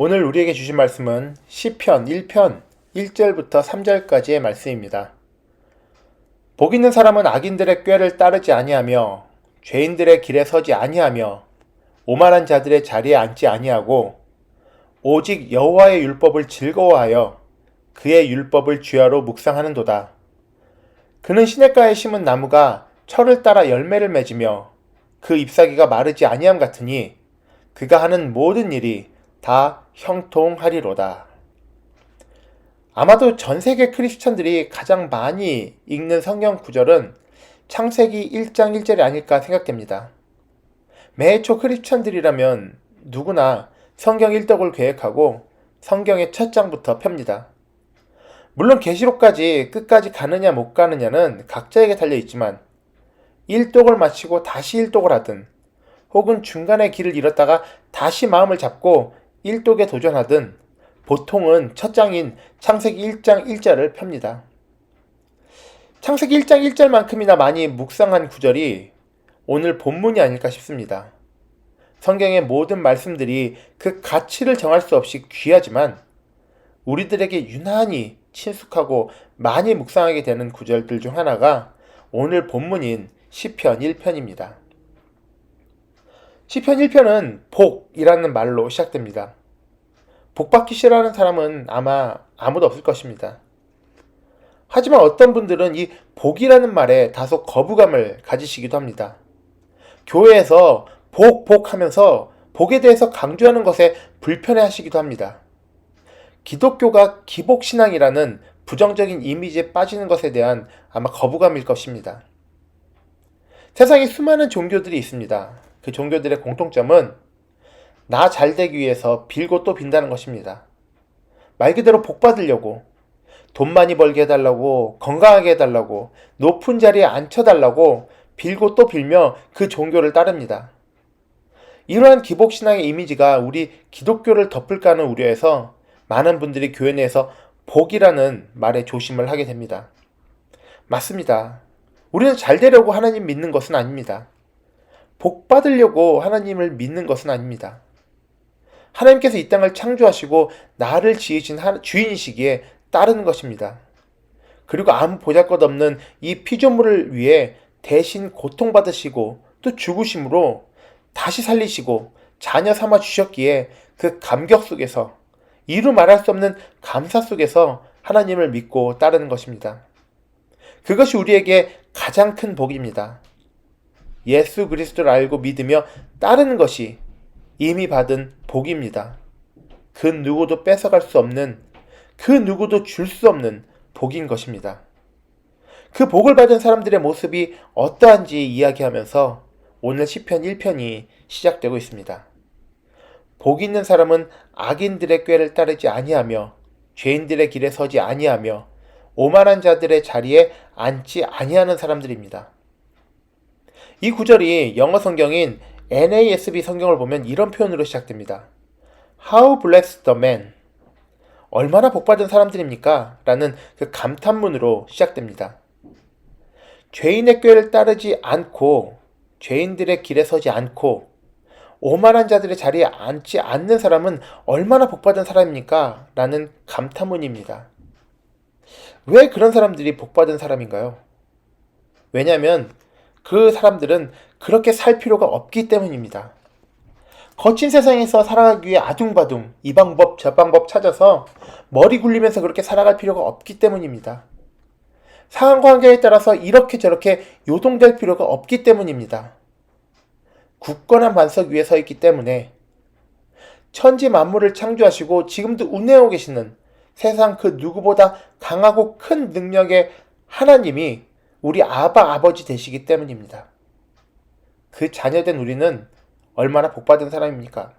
오늘 우리에게 주신 말씀은 시편 1편 1절부터 3절까지의 말씀입니다. 복 있는 사람은 악인들의 꾀를 따르지 아니하며 죄인들의 길에 서지 아니하며 오만한 자들의 자리에 앉지 아니하고 오직 여호와의 율법을 즐거워하여 그의 율법을 주야로 묵상하는도다. 그는 시냇가에 심은 나무가 철을 따라 열매를 맺으며 그 잎사귀가 마르지 아니함 같으니 그가 하는 모든 일이 다 형통하리로다. 아마도 전 세계 크리스천들이 가장 많이 읽는 성경 구절은 창세기 1장 1절이 아닐까 생각됩니다. 매해 초 크리스천들이라면 누구나 성경 일독을 계획하고 성경의 첫 장부터 펴니다. 물론 계시록까지 끝까지 가느냐 못 가느냐는 각자에게 달려있지만 일독을 마치고 다시 일독을 하든 혹은 중간에 길을 잃었다가 다시 마음을 잡고 일독에 도전하든 보통은 첫 장인 창세기 1장 1절을 펴니다. 창세기 1장 1절만큼이나 많이 묵상한 구절이 오늘 본문이 아닐까 싶습니다. 성경의 모든 말씀들이 그 가치를 정할 수 없이 귀하지만 우리들에게 유난히 친숙하고 많이 묵상하게 되는 구절들 중 하나가 오늘 본문인 시편 1편입니다. 시편 1편은 복이라는 말로 시작됩니다. 복받기 싫어하는 사람은 아마 아무도 없을 것입니다. 하지만 어떤 분들은 이 복이라는 말에 다소 거부감을 가지시기도 합니다. 교회에서 복 하면서 복에 대해서 강조하는 것에 불편해 하시기도 합니다. 기독교가 기복신앙이라는 부정적인 이미지에 빠지는 것에 대한 아마 거부감일 것입니다. 세상에 수많은 종교들이 있습니다. 그 종교들의 공통점은 나 잘되기 위해서 빌고 또 빈다는 것입니다. 말 그대로 복 받으려고, 돈 많이 벌게 해달라고, 건강하게 해달라고, 높은 자리에 앉혀달라고 빌고 또 빌며 그 종교를 따릅니다. 이러한 기복신앙의 이미지가 우리 기독교를 덮을까 하는 우려에서 많은 분들이 교회 내에서 복이라는 말에 조심을 하게 됩니다. 맞습니다. 우리는 잘 되려고 하나님 믿는 것은 아닙니다. 복 받으려고 하나님을 믿는 것은 아닙니다. 하나님께서 이 땅을 창조하시고 나를 지으신 주인이시기에 따르는 것입니다. 그리고 아무 보잘것없는 이 피조물을 위해 대신 고통받으시고 또 죽으심으로 다시 살리시고 자녀 삼아 주셨기에 그 감격 속에서 이루 말할 수 없는 감사 속에서 하나님을 믿고 따르는 것입니다. 그것이 우리에게 가장 큰 복입니다. 예수 그리스도를 알고 믿으며 따르는 것이 이미 받은 복입니다. 그 누구도 뺏어갈 수 없는, 그 누구도 줄 수 없는 복인 것입니다. 그 복을 받은 사람들의 모습이 어떠한지 이야기하면서 오늘 시편 1편이 시작되고 있습니다. 복 있는 사람은 악인들의 꾀를 따르지 아니하며 죄인들의 길에 서지 아니하며 오만한 자들의 자리에 앉지 아니하는 사람들입니다. 이 구절이 영어 성경인 NASB 성경을 보면 이런 표현으로 시작됩니다. How blessed the man. 얼마나 복받은 사람들입니까? 라는 그 감탄문으로 시작됩니다. 죄인의 꾀를 따르지 않고 죄인들의 길에 서지 않고 오만한 자들의 자리에 앉지 않는 사람은 얼마나 복받은 사람입니까? 라는 감탄문입니다. 왜 그런 사람들이 복받은 사람인가요? 왜냐하면 그 사람들은 그렇게 살 필요가 없기 때문입니다. 거친 세상에서 살아가기 위해 아둥바둥 이 방법 저 방법 찾아서 머리 굴리면서 그렇게 살아갈 필요가 없기 때문입니다. 상황과 환경에 따라서 이렇게 저렇게 요동될 필요가 없기 때문입니다. 굳건한 반석 위에 서 있기 때문에 천지 만물을 창조하시고 지금도 운행하고 계시는 세상 그 누구보다 강하고 큰 능력의 하나님이 우리 아버지 되시기 때문입니다. 그 자녀된 우리는 얼마나 복받은 사람입니까?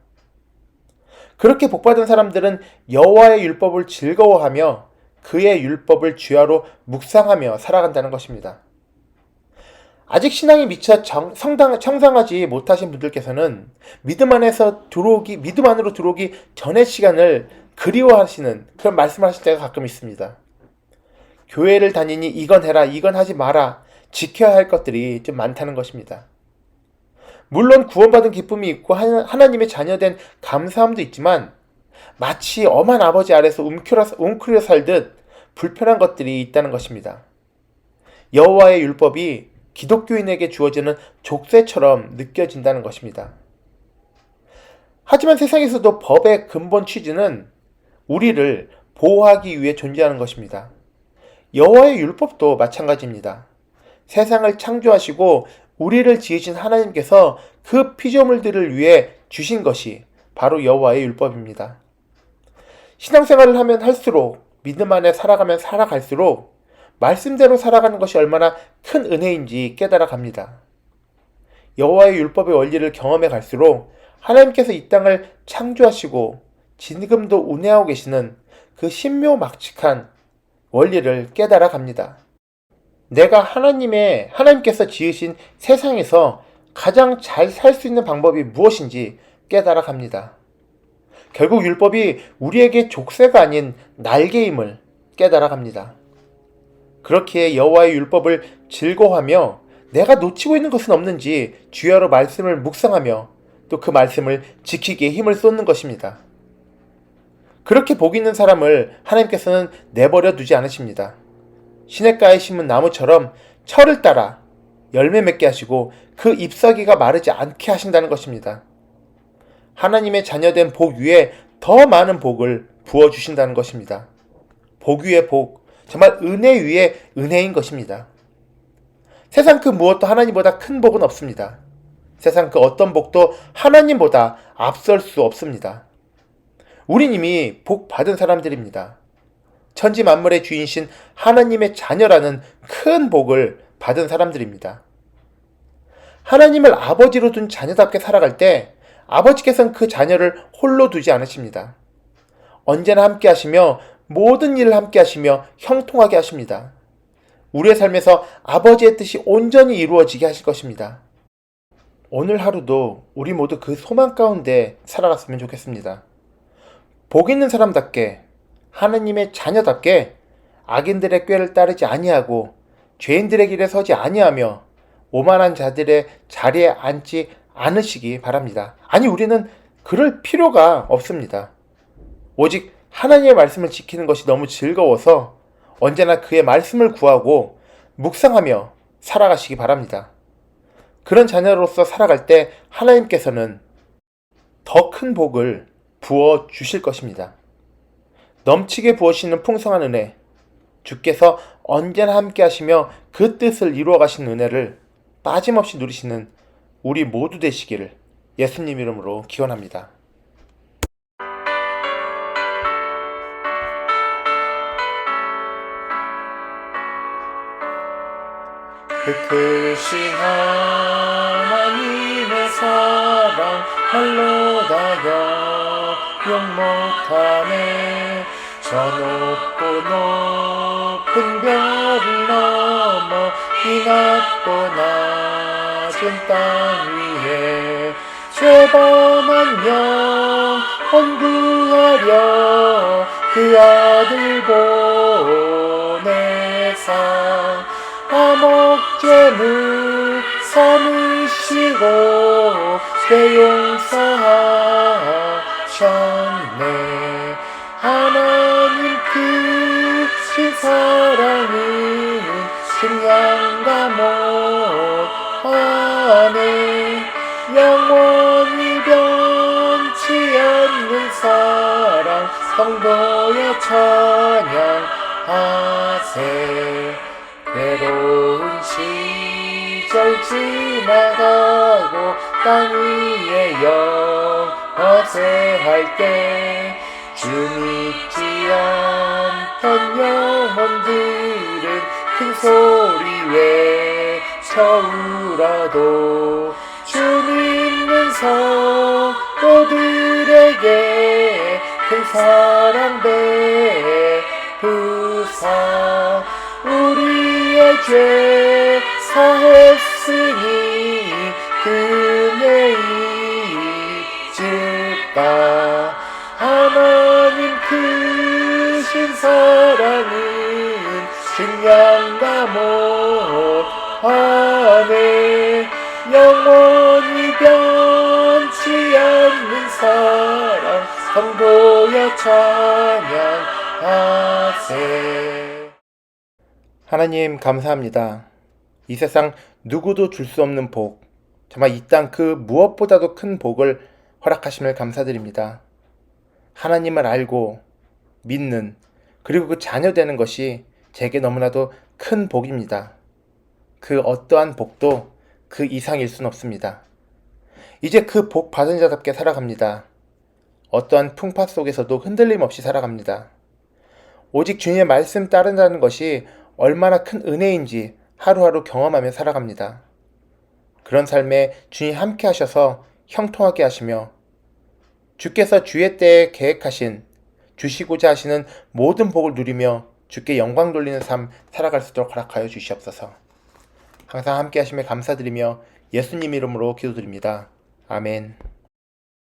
그렇게 복받은 사람들은 여호와의 율법을 즐거워하며 그의 율법을 주야로 묵상하며 살아간다는 것입니다. 아직 신앙이 미처 청상하지 못하신 분들께서는 믿음 안으로 들어오기 전의 시간을 그리워하시는 그런 말씀을 하실 때가 가끔 있습니다. 교회를 다니니 이건 해라, 이건 하지 마라, 지켜야 할 것들이 좀 많다는 것입니다. 물론 구원받은 기쁨이 있고 하나님의 자녀된 감사함도 있지만 마치 엄한 아버지 아래서 웅크려 살듯 불편한 것들이 있다는 것입니다. 여호와의 율법이 기독교인에게 주어지는 족쇄처럼 느껴진다는 것입니다. 하지만 세상에서도 법의 근본 취지는 우리를 보호하기 위해 존재하는 것입니다. 여호와의 율법도 마찬가지입니다. 세상을 창조하시고 우리를 지으신 하나님께서 그 피조물들을 위해 주신 것이 바로 여호와의 율법입니다. 신앙생활을 하면 할수록, 믿음 안에 살아가면 살아갈수록 말씀대로 살아가는 것이 얼마나 큰 은혜인지 깨달아 갑니다. 여호와의 율법의 원리를 경험해 갈수록 하나님께서 이 땅을 창조하시고 지금도 운행하고 계시는 그 신묘막측한 원리를 깨달아 갑니다. 내가 하나님께서 지으신 세상에서 가장 잘 살 수 있는 방법이 무엇인지 깨달아 갑니다. 결국 율법이 우리에게 족쇄가 아닌 날개임을 깨달아 갑니다. 그렇기에 여호와의 율법을 즐거워하며 내가 놓치고 있는 것은 없는지 주야로 말씀을 묵상하며 또 그 말씀을 지키기에 힘을 쏟는 것입니다. 그렇게 복 있는 사람을 하나님께서는 내버려 두지 않으십니다. 시냇가에 심은 나무처럼 철을 따라 열매 맺게 하시고 그 잎사귀가 마르지 않게 하신다는 것입니다. 하나님의 자녀된 복 위에 더 많은 복을 부어주신다는 것입니다. 복 위에 복, 정말 은혜 위에 은혜인 것입니다. 세상 그 무엇도 하나님보다 큰 복은 없습니다. 세상 그 어떤 복도 하나님보다 앞설 수 없습니다. 우린 이미 복 받은 사람들입니다. 천지 만물의 주인이신 하나님의 자녀라는 큰 복을 받은 사람들입니다. 하나님을 아버지로 둔 자녀답게 살아갈 때 아버지께서는 그 자녀를 홀로 두지 않으십니다. 언제나 함께 하시며 모든 일을 함께 하시며 형통하게 하십니다. 우리의 삶에서 아버지의 뜻이 온전히 이루어지게 하실 것입니다. 오늘 하루도 우리 모두 그 소망 가운데 살아갔으면 좋겠습니다. 복 있는 사람답게, 하나님의 자녀답게 악인들의 꾀를 따르지 아니하고 죄인들의 길에 서지 아니하며 오만한 자들의 자리에 앉지 않으시기 바랍니다. 아니, 우리는 그럴 필요가 없습니다. 오직 하나님의 말씀을 지키는 것이 너무 즐거워서 언제나 그의 말씀을 구하고 묵상하며 살아가시기 바랍니다. 그런 자녀로서 살아갈 때 하나님께서는 더 큰 복을 부어 주실 것입니다. 넘치게 부어주시는 풍성한 은혜, 주께서 언제나 함께 하시며 그 뜻을 이루어 가신 은혜를 빠짐없이 누리시는 우리 모두 되시기를 예수님 이름으로 기원합니다. 그 크신 하나님의 사랑 말로 다 영영 못하네. 저 높고 높은 별을 넘어 이 낮고 낮은 땅 위에 죄범한 영혼 구하려 그 아들 보내사 화목제물 삼으시고 죄 용서하셨네. 하나님 크신 사랑은 증량가 못하네. 영원히 변치 않는 사랑 성도여 찬양하세. 외로운 시절 지나가고 땅 위에 영화세할 때 주 믿지 않던 영혼들은 큰 소리 외쳐울어도 주 믿는 성도들에게 큰 사랑 베푸사 우리의 죄 사했으니 그네 잊을까. 하나님 크신 사랑은 증량가 못하네. 영원히 변치 않는 사랑 성도여 찬양하세. 하나님 감사합니다. 이 세상 누구도 줄 수 없는 복, 정말 이 땅 그 무엇보다도 큰 복을 허락하심을 감사드립니다. 하나님을 알고 믿는, 그리고 그 자녀 되는 것이 제게 너무나도 큰 복입니다. 그 어떠한 복도 그 이상일 순 없습니다. 이제 그 복 받은 자답게 살아갑니다. 어떠한 풍파 속에서도 흔들림 없이 살아갑니다. 오직 주님의 말씀 따른다는 것이 얼마나 큰 은혜인지 하루하루 경험하며 살아갑니다. 그런 삶에 주님 함께 하셔서 형통하게 하시며 주께서 주의 때에 계획하신 주시고자 하시는 모든 복을 누리며 주께 영광 돌리는 삶 살아갈 수 있도록 허락하여 주시옵소서. 항상 함께 하심에 감사드리며 예수님 이름으로 기도드립니다. 아멘.